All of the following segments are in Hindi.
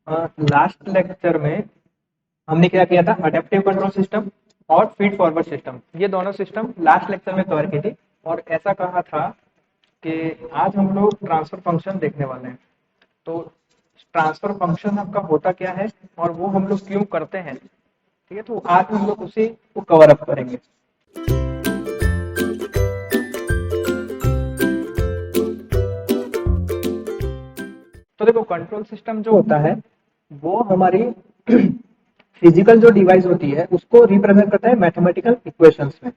लास्ट लेक्चर में हमने क्या किया था, अडेप्टिव कंट्रोल सिस्टम और फीड फॉरवर्ड सिस्टम, ये दोनों सिस्टम लास्ट लेक्चर में कवर की थी। और ऐसा कहा था कि आज हम लोग ट्रांसफर फंक्शन देखने वाले हैं। तो ट्रांसफर फंक्शन आपका होता क्या है और वो हम लोग क्यों करते हैं, ठीक है, तो आज हम लोग उसी को कवर अप करेंगे। तो देखो, कंट्रोल सिस्टम जो होता है वो हमारी फिजिकल जो डिवाइस होती है उसको रिप्रेजेंट करता है मैथमेटिकल इक्वेशंस में,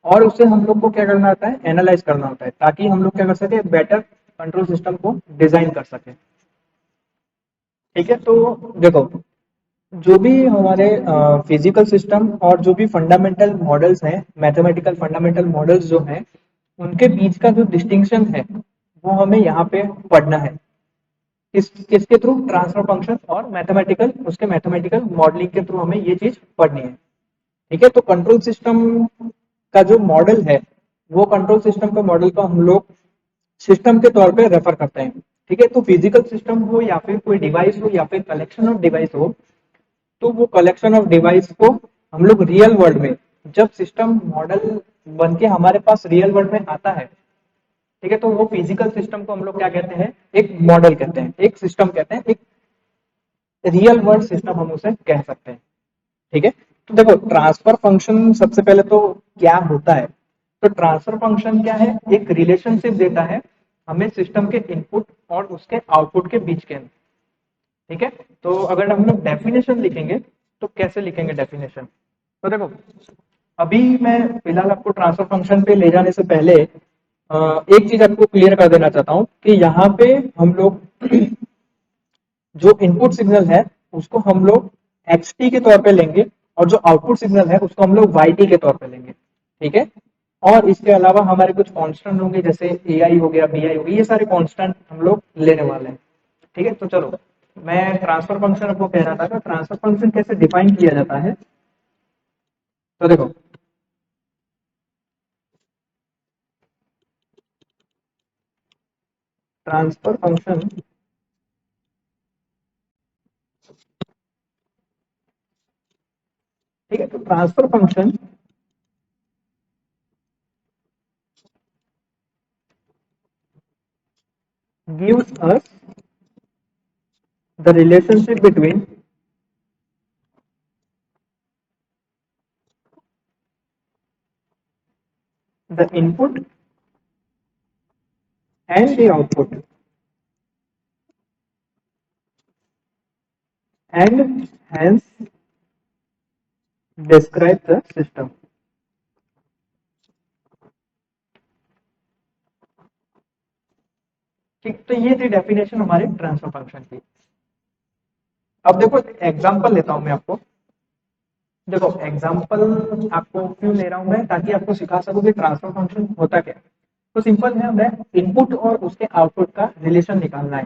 और उससे हम लोग को क्या करना होता है, एनालाइज करना होता है, ताकि हम लोग क्या कर सके, बेटर कंट्रोल सिस्टम को डिजाइन कर सके। ठीक है, तो देखो, जो भी हमारे फिजिकल सिस्टम और जो भी फंडामेंटल मॉडल्स हैं, मैथमेटिकल फंडामेंटल मॉडल्स जो हैं, उनके बीच का जो डिस्टिंक्शन है वो हमें यहाँ पे पढ़ना है। किसके थ्रू, ट्रांसफर फंक्शन और मैथमेटिकल, उसके मैथमेटिकल मॉडलिंग के थ्रू हमें ये चीज पढ़नी है। ठीक है, तो कंट्रोल सिस्टम का जो मॉडल है, वो कंट्रोल सिस्टम का मॉडल को हम लोग सिस्टम के तौर पे रेफर करते हैं। ठीक है, तो फिजिकल सिस्टम हो या फिर कोई डिवाइस हो या फिर कलेक्शन ऑफ डिवाइस हो, तो वो कलेक्शन ऑफ डिवाइस को हम लोग रियल वर्ल्ड में, जब सिस्टम मॉडल बन के हमारे पास रियल वर्ल्ड में आता है, ठीक है, तो वो फिजिकल सिस्टम को हम लोग क्या कहते हैं, एक मॉडल कहते हैं, एक सिस्टम कहते हैं, एक रियल वर्ल्ड सिस्टम हम उसे कह सकते हैं। ठीक है, तो देखो, ट्रांसफर फंक्शन सबसे पहले तो क्या होता है। तो ट्रांसफर फंक्शन क्या है, एक रिलेशनशिप देता है हमें सिस्टम के इनपुट और उसके आउटपुट के बीच के। ठीक है, तो अगर हम लोग डेफिनेशन लिखेंगे तो कैसे लिखेंगे डेफिनेशन, तो देखो, अभी मैं फिलहाल आपको ट्रांसफर फंक्शन पे ले जाने से पहले एक चीज आपको क्लियर कर देना चाहता हूं कि यहाँ पे हम लोग जो इनपुट सिग्नल है उसको हम लोग xt के तौर पे लेंगे, और जो आउटपुट सिग्नल है उसको हम लोग yt के तौर पे लेंगे। ठीक है, और इसके अलावा हमारे कुछ कांस्टेंट होंगे, जैसे ai हो गया, bi हो गया, ये सारे कांस्टेंट हम लोग लेने वाले हैं। ठीक है, तो चलो, मैं ट्रांसफर फंक्शन आपको कह रहा था कि ट्रांसफर फंक्शन कैसे डिफाइन किया जाता है। तो देखो, ट्रांसफर फंक्शन ठीक है, तो transfer function gives us the relationship between the input and the output, and hence describe the system। ठीक, तो ये थी डेफिनेशन हमारे ट्रांसफर फंक्शन की। अब देखो, एग्जांपल लेता हूं मैं आपको। देखो, एग्जांपल आपको क्यों ले रहा हूं मैं, ताकि आपको सिखा सकूं कि ट्रांसफर फंक्शन होता क्या है। तो सिंपल है, हमें इनपुट और उसके आउटपुट का रिलेशन निकालना है।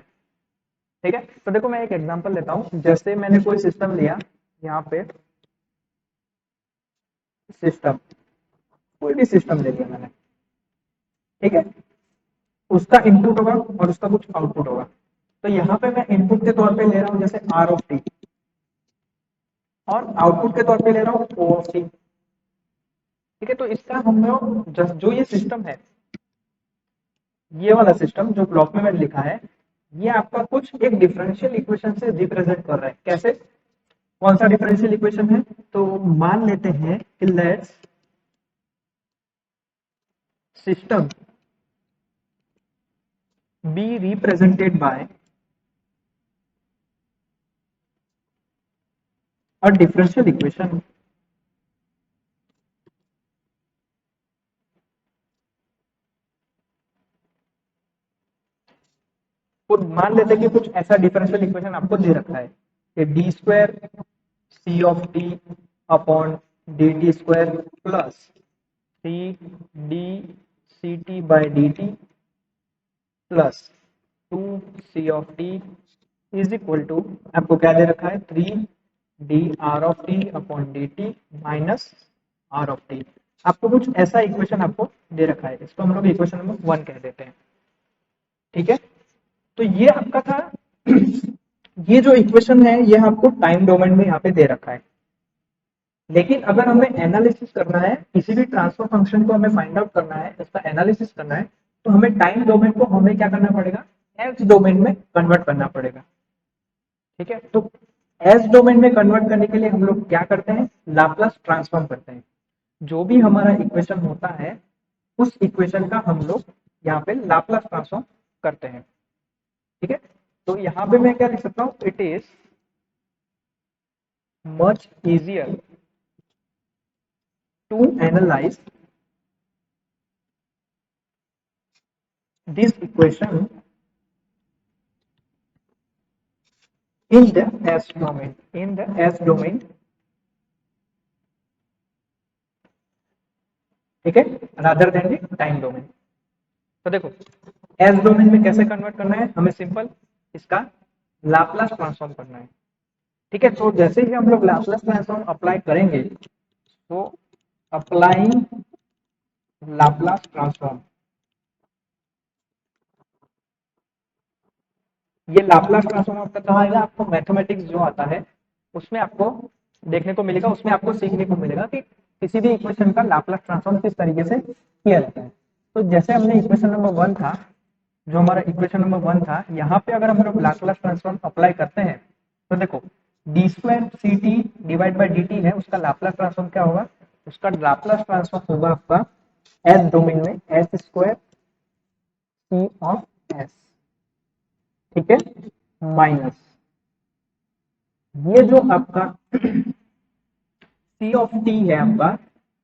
ठीक है, तो देखो, मैं एक एग्जांपल लेता हूं। जैसे मैंने कोई सिस्टम लिया, यहाँ पे सिस्टम, कोई भी सिस्टम ले लिया मैंने। ठीक है, उसका इनपुट होगा और उसका कुछ आउटपुट होगा। तो यहाँ पे मैं इनपुट के तौर पे ले रहा हूँ जैसे आर ऑफ टी, और आउटपुट के तौर पे ले रहा हूँ ओ ऑफ टी। ठीक है, तो इसका हम लोग जो ये सिस्टम है, ये वाला सिस्टम जो ब्लॉक में मैंने लिखा है, ये आपका कुछ एक डिफरेंशियल इक्वेशन से रिप्रेजेंट कर रहा है। कैसे, कौन सा डिफरेंशियल इक्वेशन है, तो मान लेते हैं कि let's system be represented by a differential equation. तो मान लेते हैं कि कुछ ऐसा डिफरेंशियल इक्वेशन आपको दे रखा है कि D square C of T upon D T square plus three D C T by D T plus two C of T is equal to, आपको क्या दे रखा है, three D are of T upon D T minus are of T. आपको कुछ ऐसा इक्वेशन आपको दे रखा है, इसको हम लोग इक्वेशन नंबर 1 कह देते हैं। ठीक है, तो ये आपका था ये जो इक्वेशन है ये आपको टाइम डोमेन में यहाँ पे दे रखा है, लेकिन अगर हमें एनालिसिस करना है, किसी भी ट्रांसफर फंक्शन को हमें फाइंड आउट करना है, इसका एनालिसिस करना है, तो हमें टाइम डोमेन को हमें क्या करना पड़ेगा, एज डोमेन में कन्वर्ट करना पड़ेगा। ठीक है, तो एज डोमेन में कन्वर्ट करने के लिए हम लोग क्या करते हैं, लाप्लास ट्रांसफॉर्म करते हैं। जो भी हमारा इक्वेशन होता है उस इक्वेशन का हम लोग यहाँ पे लाप्लास ट्रांसफॉर्म करते हैं। ठीक है, तो यहाँ पे मैं क्या लिख सकता हूँ, it is much easier to analyze this equation in the S domain, in the S domain। ठीक है, rather than the time domain. तो देखो S डोमेन में कैसे कन्वर्ट करना है, हमें सिंपल इसका लाप्लास ट्रांसफॉर्म करना है। ठीक है, तो जैसे ही हम लोग लाप्लास ट्रांसफॉर्म अप्लाई करेंगे, तो अप्लाइंग लाप्लास ट्रांसफॉर्म, ये लाप्लास ट्रांसफॉर्म आपका कहाँ आएगा, आपको मैथमेटिक्स जो आता है उसमें आपको देखने को मिलेगा, उसमें आपको सीखने को मिलेगा कि किसी भी इक्वेशन का लाप्लास ट्रांसफॉर्म किस तरीके से किया जाता है। तो जैसे हमने इक्वेशन नंबर 1 था, जो हमारा इक्वेशन नंबर 1 था, यहाँ पे अगर हम लोग लाप्लास ट्रांसफॉर्म अप्लाई करते हैं, तो देखो D square C T divide by D T है, उसका लाप्लास ट्रांसफॉर्म क्या होगा, उसका लाप्लास ट्रांसफॉर्म होगा आपका एस डोमेन में S square C of S. ठीक है, माइनस ये जो आपका सी ऑफ टी है आपका,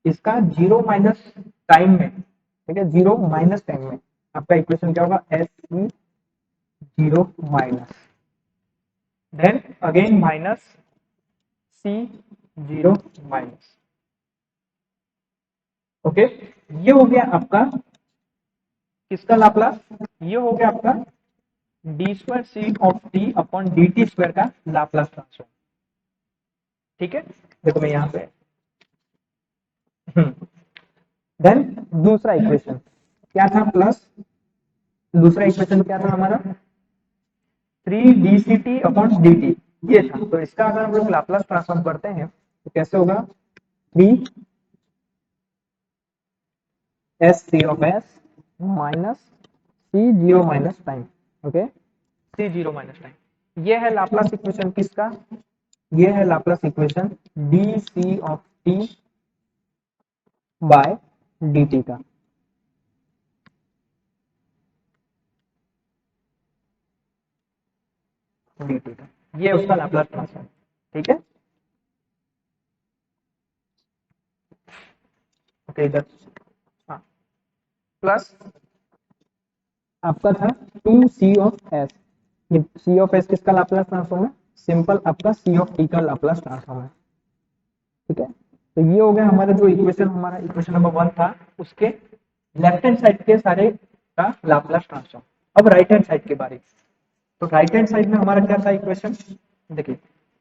इसका जीरो माइनस टाइम में, ठीक है, जीरो माइनस टाइम में आपका इक्वेशन क्या होगा, एस सी zero minus, then again minus सी जीरो माइनस। ओके, ये हो गया आपका किसका लाप्लास, ये हो गया आपका D square C of T upon D T square का लाप्लास ट्रांसफॉर्म। ठीक है, देखो मैं यहाँ पे देन दूसरा इक्वेशन क्या था, प्लस दूसरा इक्वेशन क्या था हमारा, three D C T upon D T, ये था। तो इसका अगर हम लोग लाप्लास ट्रांसफॉर्म करते हैं तो कैसे होगा, three S C of S minus C zero minus time. Okay, C zero minus time, ये है लाप्लास इक्वेशन किसका, ये है Laplace equation D C of T by D T का। dt का, ये उसका लाप्लास ट्रांसफॉर्म। ठीक है, ओके इधर, हाँ, प्लस आपका था टू सी ऑफ एस, ये सी ऑफ एस किसका लाप्लास ट्रांसफॉर्म है, सिंपल आपका सी ऑफ टी का लाप्लास ट्रांसफॉर्म है। ठीक है, तो ये हो गया हमारा जो इक्वेशन, हमारा इक्वेशन नंबर 1 था, उसके लेफ्ट हैंड साइड के सारे का लाप्लास ट्रांसफॉर्म। अब राइट हैंड साइड के बारे में, तो राइट हैंड साइड में हमारा क्या था इक्वेशन, देखिए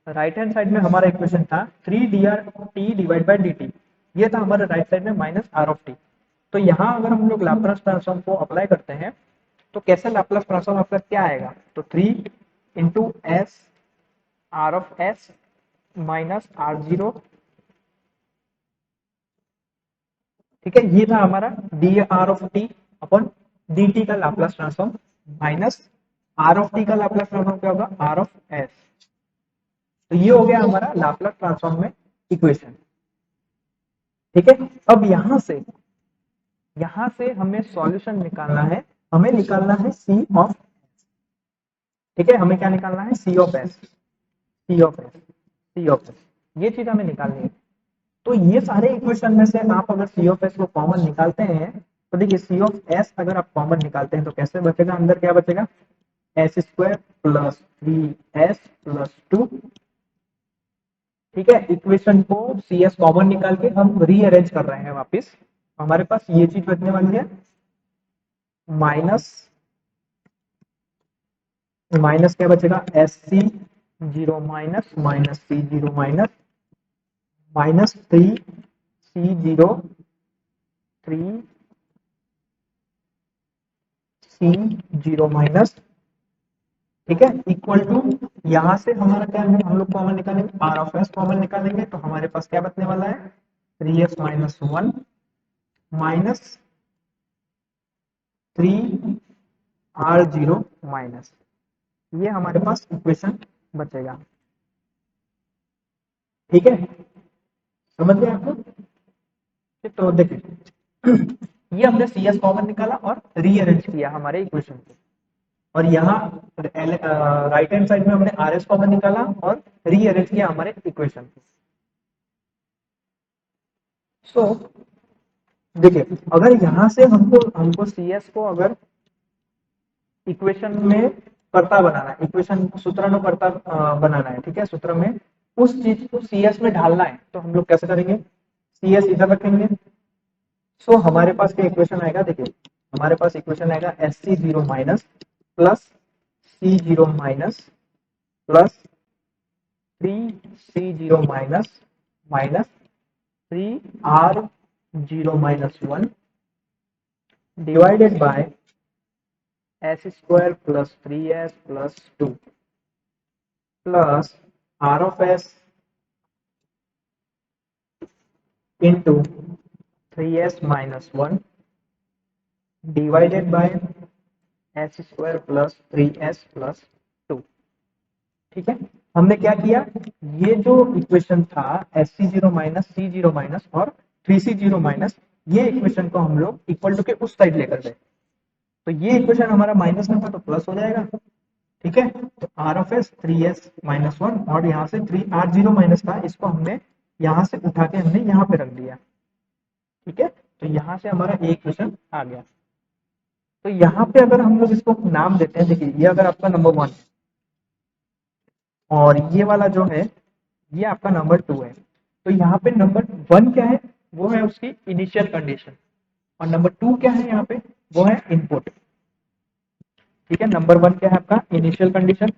राइट हैंड साइड में हमारा इक्वेशन था three D R T divide by D T, ये था हमारे राइट साइड में माइनस आर ऑफ टी। तो यहाँ अगर हम लोग लाप्लास ट्रांसफॉर्म को अप्लाई करते हैं तो कैसे लाप्लास ट्रांसफॉर्म आपका क्या आएगा, तो three into s r of S minus r zero. ठीक है, ये था हमारा d are of T upon D T का Laplace transform minus are of t का लाप्लास ट्रांसफॉर्म क्या होगा, आर ऑफ एस। तो ये हो गया हमारा लाप्लास ट्रांसफॉर्म में इक्वेशन। ठीक है, अब यहां से हमें सॉल्यूशन निकालना है, हमें निकालना है सी ऑफ, ठीक है, हमें क्या निकालना है, c of s, C of s, C of s, ये चीज हमें निकालनी है। तो ये सारे इक्वेशन में से आप अगर सी ऑफ एस को कॉमन निकालते हैं, तो देखिए सी ऑफ एस अगर आप कॉमन निकालते हैं तो कैसे बचेगा, अंदर क्या बचेगा, S square plus three S plus two. ठीक है, इक्वेशन को सी एस कॉमन निकाल के हम रीअरेंज कर रहे हैं वापिस, हमारे पास ये चीज बचने वाली है, माइनस माइनस क्या बचेगा, एस सी जीरो माइनस माइनस सी zero minus minus three c zero three c zero minus ठीक है, इक्वल टू, यहां से हमारा क्या है, हम लोग कॉमन निकालेंगे, आर ऑफ एस कॉमन निकालेंगे, तो हमारे पास क्या बचने वाला है, 3s minus one minus 3r0 minus, ये हमारे पास इक्वेशन बचेगा। ठीक है, समझ गए आप लोग? तो देखिए ये हमने सी एस कॉमन निकाला और रीअरेंज किया हमारे इक्वेशन को, और यहाँ राइट हैंड साइड में हमने आर एस कॉमन निकाला और रीअरेंज किया हमारे इक्वेशन को। सो देखिए, अगर यहाँ से हमको हमको सी एस को अगर इक्वेशन में कर्ता बनाना है, इक्वेशन सूत्रानुकर्ता बनाना है, ठीक है, सूत्र में उस चीज को सी एस में ढालना है, तो हम लोग कैसे करेंगे, सी एस इधर रखेंगे। सो हमारे पास क्या इक्वेशन आएगा, देखिए हमारे पास इक्वेशन आएगा S C zero minus plus C zero minus plus 3c0 minus minus 3r0 minus 1 divided by s square plus 3s plus 2 plus r of s into 3s minus 1 divided by s square plus 3s plus 2। ठीक है, हमने क्या किया, ये जो इक्वेशन था एस सी जीरो माइनस सी जीरो माइनस और 3c0 माइनस, ये इक्वेशन को हम लोग इक्वल टू के उस साइड लेकर गए, तो ये इक्वेशन हमारा माइनस में था तो प्लस हो जाएगा। ठीक है, तो R of S 3s minus one, और यहाँ से 3r0 माइनस था, इसको हमने यहाँ से उठा के हमने यहाँ पे रख दिया। ठीक है, तो यहाँ से हमारा एक इक्वेशन आ गया। तो यहाँ पे अगर हम लोग इसको नाम देते हैं, देखिए ये अगर आपका नंबर वन और ये वाला जो है ये आपका नंबर टू है, तो यहाँ पे नंबर वन क्या है, वो है उसकी इनिशियल कंडीशन, और नंबर टू क्या है यहाँ पे, वो है इनपुट। ठीक है, नंबर वन क्या है आपका इनिशियल कंडीशन,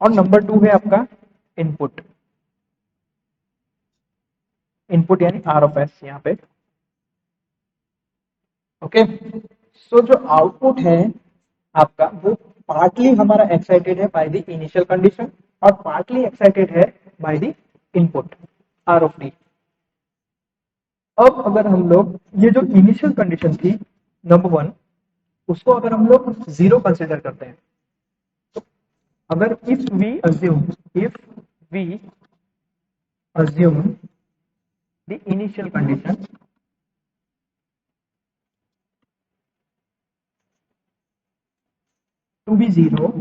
और नंबर टू है आपका इनपुट, इनपुट यानी आर ऑफ एस यहाँ पे। ओके, सो जो आउटपुट है आपका वो पार्टली हमारा एक्साइटेड है बाय द इनिशियल कंडीशन और पार्टली एक्साइटेड है by the input R of D. अब अगर हम लोग ये जो इनिशियल कंडीशन थी नंबर वन, उसको अगर हम लोग जीरो कंसिडर करते हैं, तो अगर if we assume the initial condition to be zero,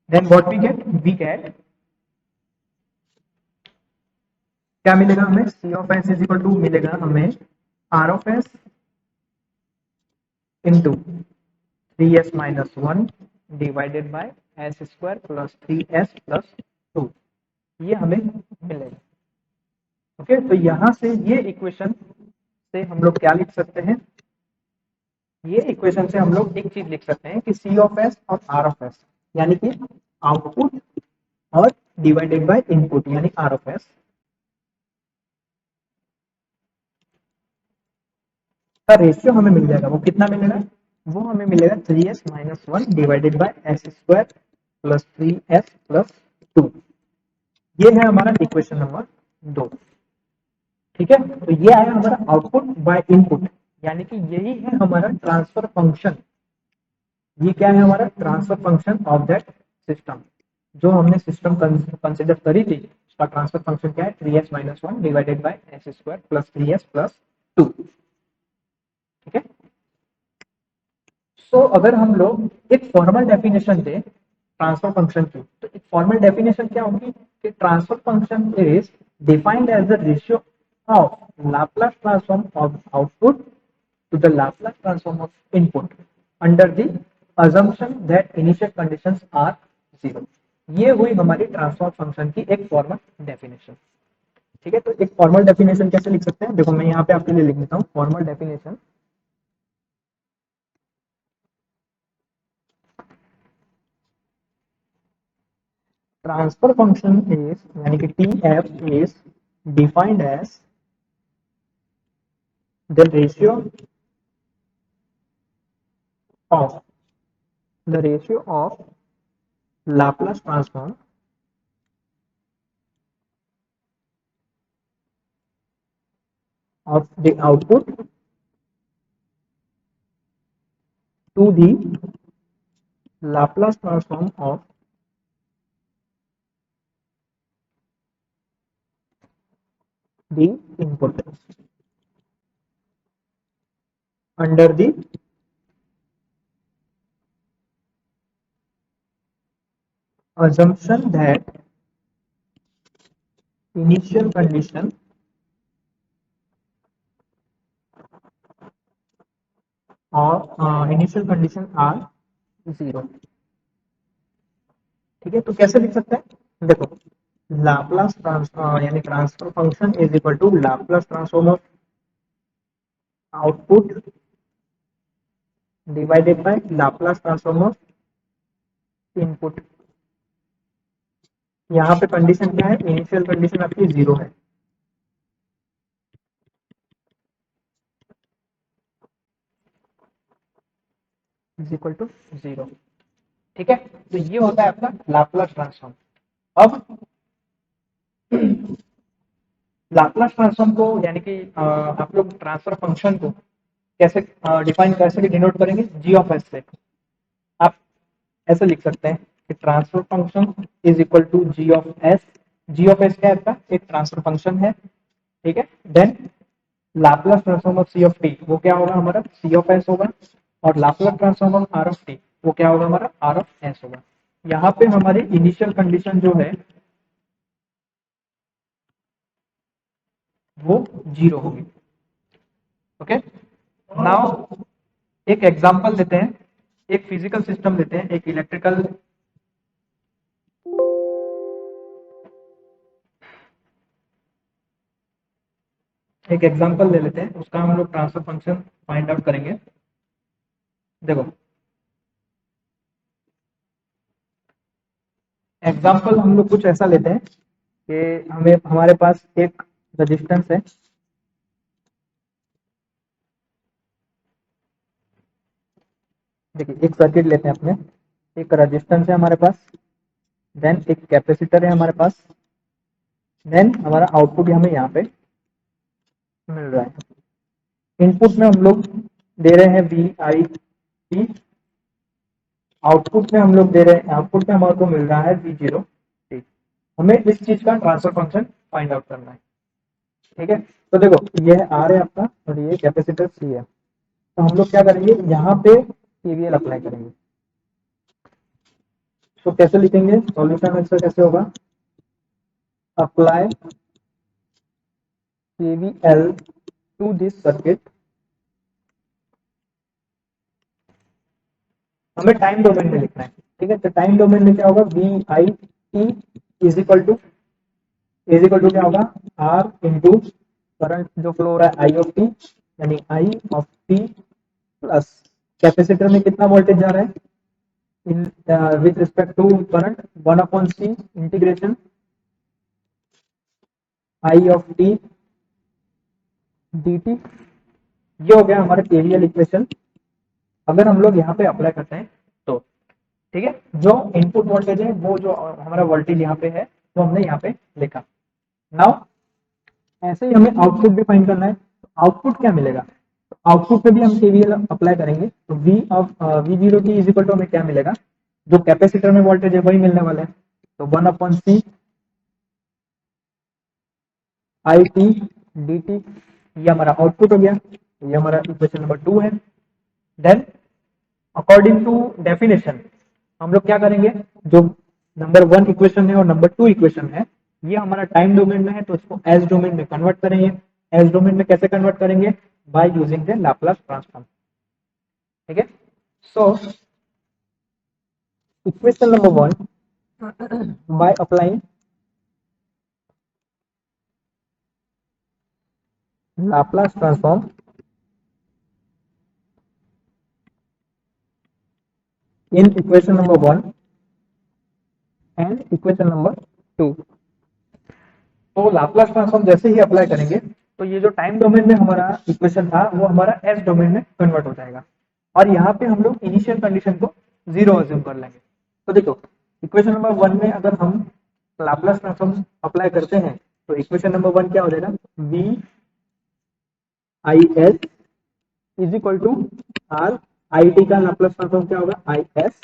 then what we get क्या मिलेगा हमें, c of s is equal to मिलेगा हमें r of s into 3s minus one divided by S square plus 3s plus 2, ये हमें मिलेगा। ओके, तो यहां से ये इक्वेशन से हम लोग क्या लिख सकते हैं, ये इक्वेशन से हम लोग एक चीज लिख सकते हैं कि सी ऑफ एस और आर ऑफ एस यानी कि आउटपुट और डिवाइडेड बाय इनपुट यानी आर ऑफ एस का रेशियो हमें मिल जाएगा। वो कितना मिलेगा, वो हमें मिलेगा 3s minus one divided by S square plus 3s plus 2। ये है हमारा इक्वेशन नंबर 2। ठीक है, तो ये आया हमारा आउटपुट बाय इनपुट, यानी कि यही है हमारा ट्रांसफर फंक्शन। ये क्या है हमारा transfer function of that system, जो हमने सिस्टम कंसिडर करी थी उसका ट्रांसफर फंक्शन क्या है, 3s minus one divided by S square plus 3s plus 2। ठीक है, सो अगर हम लोग एक फॉर्मल डेफिनेशन दें ट्रांसफर फंक्शन की, तो एक फॉर्मल डेफिनेशन क्या होगी कि transfer function is defined as the ratio of Laplace transform of output to the Laplace transform of input under the assumption that initial conditions are zero। ये हुई हमारी ट्रांसफर फंक्शन की एक फॉर्मल डेफिनेशन। ठीक है, तो एक फॉर्मल डेफिनेशन कैसे लिख सकते हैं, देखो मैं यहाँ पे आपके लिए लिख देता हूँ formal definition. Transfer function is यानी कि T F is defined as the ratio of the ratio of Laplace transform of the output to the Laplace transform of the input under the assumption that initial condition और इनिशियल कंडीशन आर 0। ठीक है, तो कैसे लिख सकते हैं, देखो लाप्लास यानी transfer function is equal to Laplace transform of output divided by Laplace transform of input. यहाँ पे कंडीशन क्या है, इनिशियल कंडीशन आपकी 0 है। Is equal to 0। ठीक है, तो ये होता है आपका लाप्लास ट्रांसफॉर्म। अब लाप्लास ट्रांसफॉर्म को यानी कि आप लोग ट्रांसफर फंक्शन को कैसे डिफाइन कैसे डिनोट करेंगे, जी ऑफ एस से। आप ऐसे लिख सकते हैं कि transfer function is equal to G of S. G of S क्या है आपका, एक ट्रांसफर फंक्शन है। ठीक है, then Laplace transform of C of T वो क्या होगा हमारा, सी ऑफ एस होगा। और Laplace transform of R of T वो क्या होगा हमारा, आर ऑफ एस होगा। यहाँ पे हमारी इनिशियल कंडीशन जो है वो 0 होगी। ओके, नाउ एक एग्जांपल लेते हैं, एक फिजिकल सिस्टम लेते हैं, एक इलेक्ट्रिकल एक एग्जांपल ले लेते हैं, उसका हम लोग ट्रांसफर फंक्शन फाइंड आउट करेंगे। देखो एग्जांपल हम लोग कुछ ऐसा लेते हैं कि हमें हमारे पास एक रेजिस्टेंस है। देखिए एक सर्किट लेते हैं अपने, एक रेजिस्टेंस है हमारे पास, देन एक कैपेसिटर है हमारे पास, देन हमारा आउटपुट हमें यहाँ पे मिल रहा है। इनपुट में हम लोग दे रहे हैं वी आई टी, आउटपुट में हम लोग दे रहे हैं, आउटपुट में हमारे को मिल रहा है वी जीरो टी। हमें इस चीज का ट्रांसफर फंक्शन फाइंड आउट करना है। ठीक है, तो देखो ये आर है आपका और ये कैपेसिटर सी है। तो हम लोग क्या करेंगे, यहाँ पे केवीएल अप्लाई करेंगे। तो कैसे लिखेंगे, सॉल्यूशन आंसर कैसे होगा, apply KVL to this circuit. हमें टाइम डोमेन में लिखना है। ठीक है, तो टाइम डोमेन में क्या होगा, V I T is equal to क्या होगा, आर इंटू करंट जो फ्लो हो रहा है आई ऑफ टी, यानी I of T plus capacitor में कितना वोल्टेज जा रहा है in with respect to current, 1/c integration I of T D T. ये हो गया हमारा केवीएल इक्वेशन। अगर हम लोग यहाँ पे अप्लाई करते हैं तो ठीक है, जो इनपुट वोल्टेज है वो जो हमारा वोल्टेज यहाँ पे है वो हमने यहाँ पे लिखा। नाउ ऐसे ही हमें आउटपुट भी फाइंड करना है। तो आउटपुट क्या मिलेगा, तो आउटपुट पे भी हम केवीएल अप्लाई करेंगे। तो V of V zero T is equal to हमें क्या मिलेगा, जो कैपेसिटर में वोल्टेज है वही मिलने वाला है। तो 1/c I T D T, ये हमारा आउटपुट हो गया। ये हमारा इक्वेशन नंबर 2 है। देन अकॉर्डिंग टू डेफिनेशन हम लोग क्या करेंगे, जो नंबर 1 इक्वेशन है और नंबर 2 इक्वेशन है ये हमारा टाइम डोमेन में है, तो इसको एस डोमेन में कन्वर्ट करेंगे। एस डोमेन में कैसे कन्वर्ट करेंगे, by using the Laplace transform. ठीक है, so equation number 1 by applying Laplace transform in equation number 1 and equation number 2। तो लाप्लास ट्रांसफॉर्म जैसे ही अप्लाई करेंगे तो ये जो टाइम डोमेन में हमारा इक्वेशन था वो हमारा एस डोमेन में कन्वर्ट हो जाएगा। और यहाँ पे हम लोग इनिशियल कंडीशन को 0 अज्यूम कर लेंगे। तो देखो इक्वेशन नंबर 1 में अगर हम लाप्लास ट्रांसफॉर्म अप्लाई करते हैं तो इक्वेशन नंबर 1 क्या हो जाएगा, V I S is equal to R, I T का लाप्लास ट्रांसफॉर्म क्या होगा, आई एस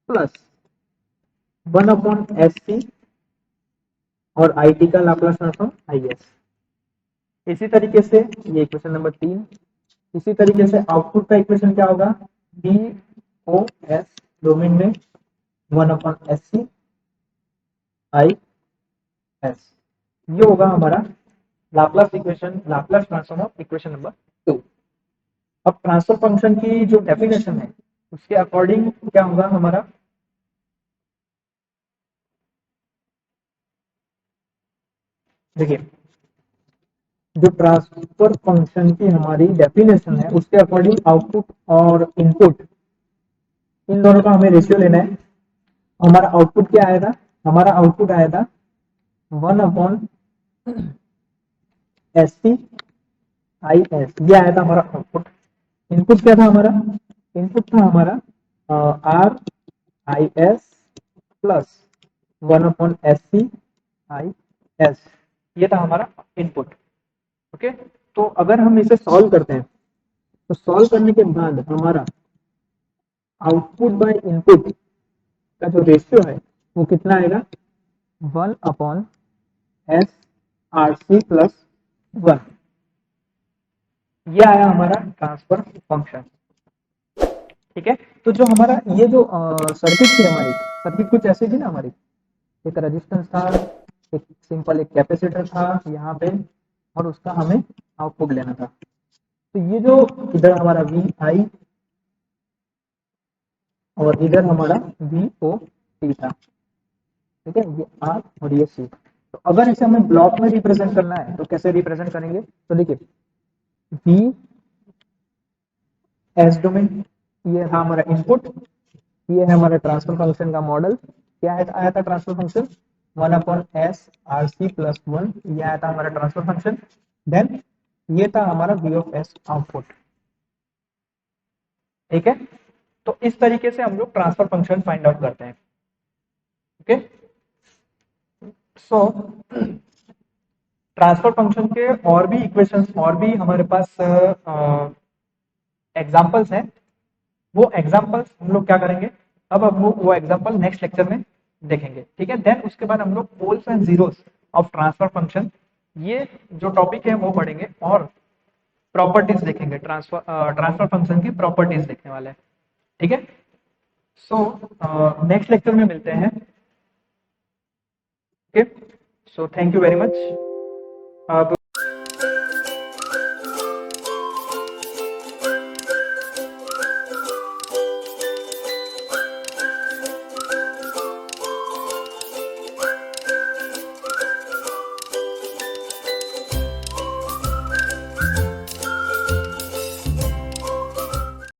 प्लस 1/SC और आई टी का लाप्लास ट्रांसफॉर्म आई एस। इसी तरीके से ये इक्वेशन नंबर 3, इसी तरीके से आउटपुट का इक्वेशन क्या होगा, डी ओ एस डोमेन में 1/SC आई एस। ये होगा हमारा Laplace equation, Laplace transform of equation number 2। अब ट्रांसफर फंक्शन की जो डेफिनेशन है उसके अकॉर्डिंग क्या होगा हमारा, देखिए जो ट्रांसफर फंक्शन की हमारी डेफिनेशन है उसके अकॉर्डिंग आउटपुट और इनपुट इन दोनों का हमें रेशियो लेना है। हमारा आउटपुट क्या आएगा, हमारा आउटपुट आएगा 1/SC आई एस, ये आया था हमारा आउटपुट। इनपुट क्या था हमारा, इनपुट था हमारा are I S plus 1/SC I S, ये था हमारा इनपुट। ओके, तो अगर हम इसे सॉल्व करते हैं तो सॉल्व करने के बाद हमारा आउटपुट बाय इनपुट का जो रेशियो है वो कितना आएगा, 1/SRC प्लस 1, ये आया हमारा ट्रांसफर फंक्शन। ठीक है, तो जो हमारा ये जो सर्किट थी, हमारी सर्किट कुछ ऐसी थी ना, हमारी एक रेजिस्टेंस था, एक सिंपल एक कैपेसिटर था यहाँ पे, और उसका हमें आउटपुट लेना था। तो ये जो इधर हमारा वी आई और इधर हमारा वी ओ टी था, ठीक है, ये आर और ये सी। तो अगर इसे हमें ब्लॉक में रिप्रेजेंट करना है तो कैसे रिप्रेजेंट करेंगे, तो देखिए वी एस डोमेन, ये था हमारा इनपुट, ये है हमारा ट्रांसफर फंक्शन का मॉडल। क्या आया था ट्रांसफर फंक्शन, 1/SRC प्लस 1, ये आया था हमारा ट्रांसफर फंक्शन। देन ये था हमारा वी ऑफ एस आउटपुट। ठीक है, तो इस तरीके से हम लोग ट्रांसफर फंक्शन फाइंड आउट करते हैं। ओके, सो ट्रांसफर फंक्शन के और भी इक्वेशंस, और भी हमारे पास एग्जांपल्स हैं। वो एग्जांपल्स हम लोग क्या करेंगे, अब हम लोग वो एग्जांपल नेक्स्ट लेक्चर में देखेंगे। ठीक है, देन उसके बाद हम लोग poles and zeros of transfer function, ये जो टॉपिक है वो पढ़ेंगे, और प्रॉपर्टीज देखेंगे, ट्रांसफर फंक्शन की प्रॉपर्टीज देखने वाले हैं। ठीक है, सो नेक्स्ट लेक्चर में मिलते हैं। Okay, so thank you very much. अब